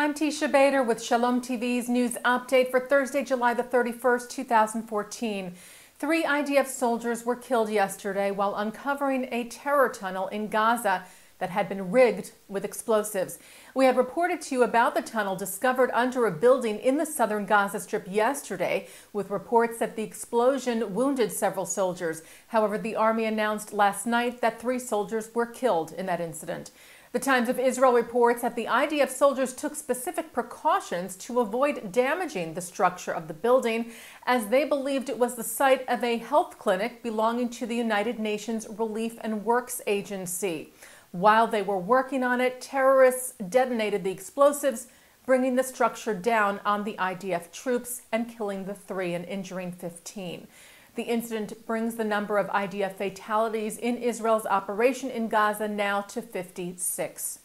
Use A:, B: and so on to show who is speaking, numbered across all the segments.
A: I'm Teisha Bader with Shalom TV's news update for Thursday, July the 31st, 2014. 3 IDF soldiers were killed yesterday while uncovering a terror tunnel in Gaza that had been rigged with explosives. We had reported to you about the tunnel discovered under a building in the southern Gaza Strip yesterday, with reports that the explosion wounded several soldiers. However, the Army announced last night that 3 soldiers were killed in that incident. The Times of Israel reports that the IDF soldiers took specific precautions to avoid damaging the structure of the building, as they believed it was the site of a health clinic belonging to the United Nations Relief and Works Agency. While they were working on it, terrorists detonated the explosives, bringing the structure down on the IDF troops and killing the 3 and injuring 15. The incident brings the number of IDF fatalities in Israel's operation in Gaza now to 56.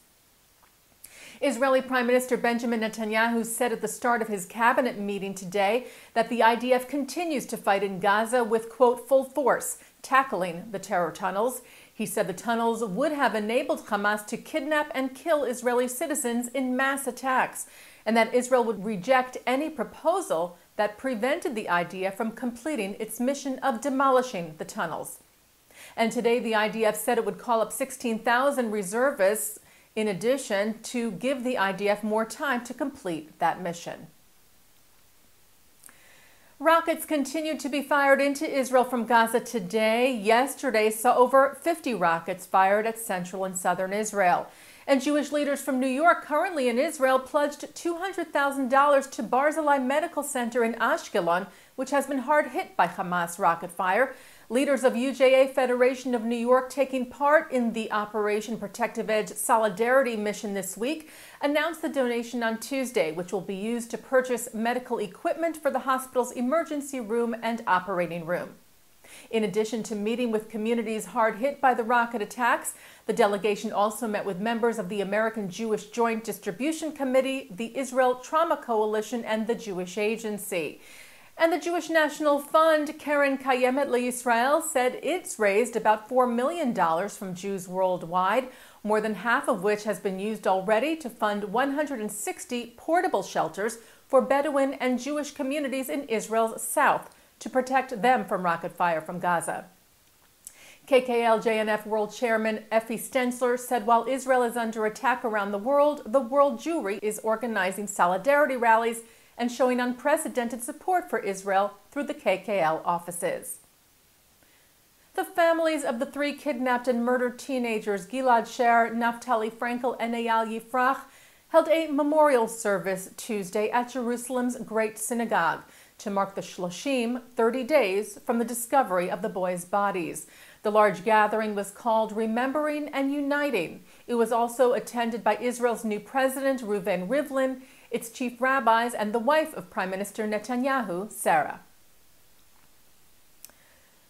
A: Israeli Prime Minister Benjamin Netanyahu said at the start of his cabinet meeting today that the IDF continues to fight in Gaza with, quote, full force, tackling the terror tunnels. He said the tunnels would have enabled Hamas to kidnap and kill Israeli citizens in mass attacks, and that Israel would reject any proposal that prevented the IDF from completing its mission of demolishing the tunnels. And today the IDF said it would call up 16,000 reservists in addition to give the IDF more time to complete that mission. Rockets continued to be fired into Israel from Gaza today. Yesterday saw over 50 rockets fired at central and southern Israel. And Jewish leaders from New York, currently in Israel, pledged $200,000 to Barzilai Medical Center in Ashkelon, which has been hard hit by Hamas rocket fire. Leaders of UJA Federation of New York, taking part in the Operation Protective Edge Solidarity mission this week, announced the donation on Tuesday, which will be used to purchase medical equipment for the hospital's emergency room and operating room. In addition to meeting with communities hard hit by the rocket attacks, the delegation also met with members of the American Jewish Joint Distribution Committee, the Israel Trauma Coalition, and the Jewish Agency. And the Jewish National Fund, Karen Kayemet LeYisrael, said it's raised about $4 million from Jews worldwide, more than half of which has been used already to fund 160 portable shelters for Bedouin and Jewish communities in Israel's south, to protect them from rocket fire from Gaza. KKL-JNF World Chairman Effie Stensler said while Israel is under attack around the world Jewry is organizing solidarity rallies and showing unprecedented support for Israel through the KKL offices. The families of the 3 kidnapped and murdered teenagers, Gilad Sher, Naftali Frankel, and Eyal Yifrach, held a memorial service Tuesday at Jerusalem's Great Synagogue to mark the Shloshim, 30 days from the discovery of the boys' bodies. The large gathering was called Remembering and Uniting. It was also attended by Israel's new president, Reuven Rivlin, its chief rabbis, and the wife of Prime Minister Netanyahu, Sarah.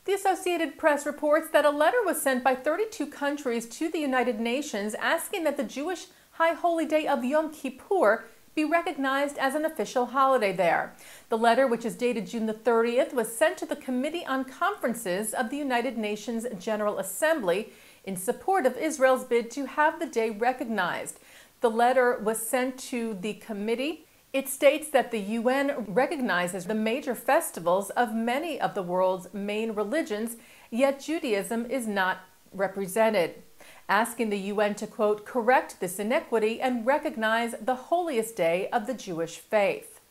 A: The Associated Press reports that a letter was sent by 32 countries to the United Nations asking that the Jewish High Holy Day of Yom Kippur be recognized as an official holiday there. The letter, which is dated June the 30th, was sent to the Committee on Conferences of the United Nations General Assembly in support of Israel's bid to have the day recognized. The letter was sent to the committee. It states that the UN recognizes the major festivals of many of the world's main religions, yet Judaism is not represented, asking the UN to, quote, correct this inequity and recognize the holiest day of the Jewish faith.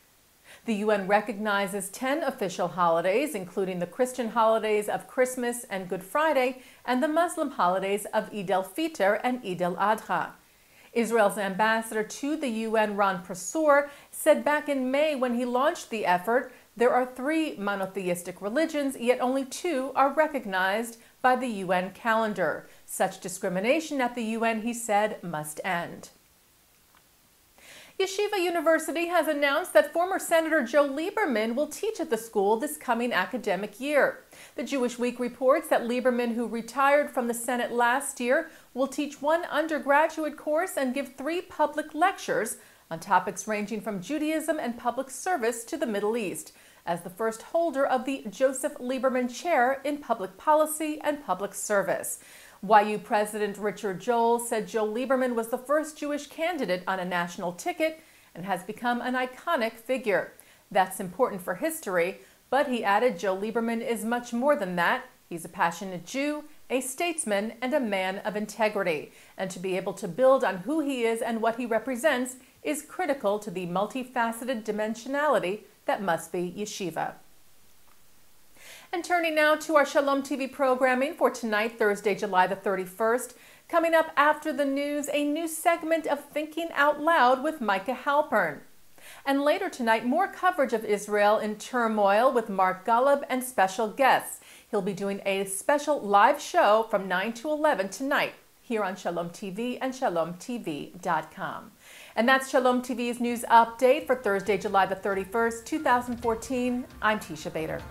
A: The UN recognizes 10 official holidays, including the Christian holidays of Christmas and Good Friday, and the Muslim holidays of Eid al-Fitr and Eid al-Adha. Israel's ambassador to the UN, Ron Prosor, said back in May when he launched the effort, there are 3 monotheistic religions, yet only 2 are recognized by the UN calendar. Such discrimination at the UN, he said, must end. Yeshiva University has announced that former Senator Joe Lieberman will teach at the school this coming academic year. The Jewish Week reports that Lieberman, who retired from the Senate last year, will teach 1 undergraduate course and give 3 public lectures on topics ranging from Judaism and public service to the Middle East, as the first holder of the Joseph Lieberman Chair in Public Policy and Public Service. YU President Richard Joel said Joe Lieberman was the first Jewish candidate on a national ticket and has become an iconic figure. That's important for history, but he added Joe Lieberman is much more than that. He's a passionate Jew, a statesman, and a man of integrity. And to be able to build on who he is and what he represents is critical to the multifaceted dimensionality that must be yeshiva. And turning now to our Shalom TV programming for tonight, Thursday, July the 31st. Coming up after the news, a new segment of Thinking Out Loud with Micah Halpern. And later tonight, more coverage of Israel in turmoil with Mark Golub and special guests. He'll be doing a special live show from 9 to 11 tonight here on Shalom TV and shalomtv.com. And that's Shalom TV's news update for Thursday, July the 31st, 2014. I'm Teisha Bader.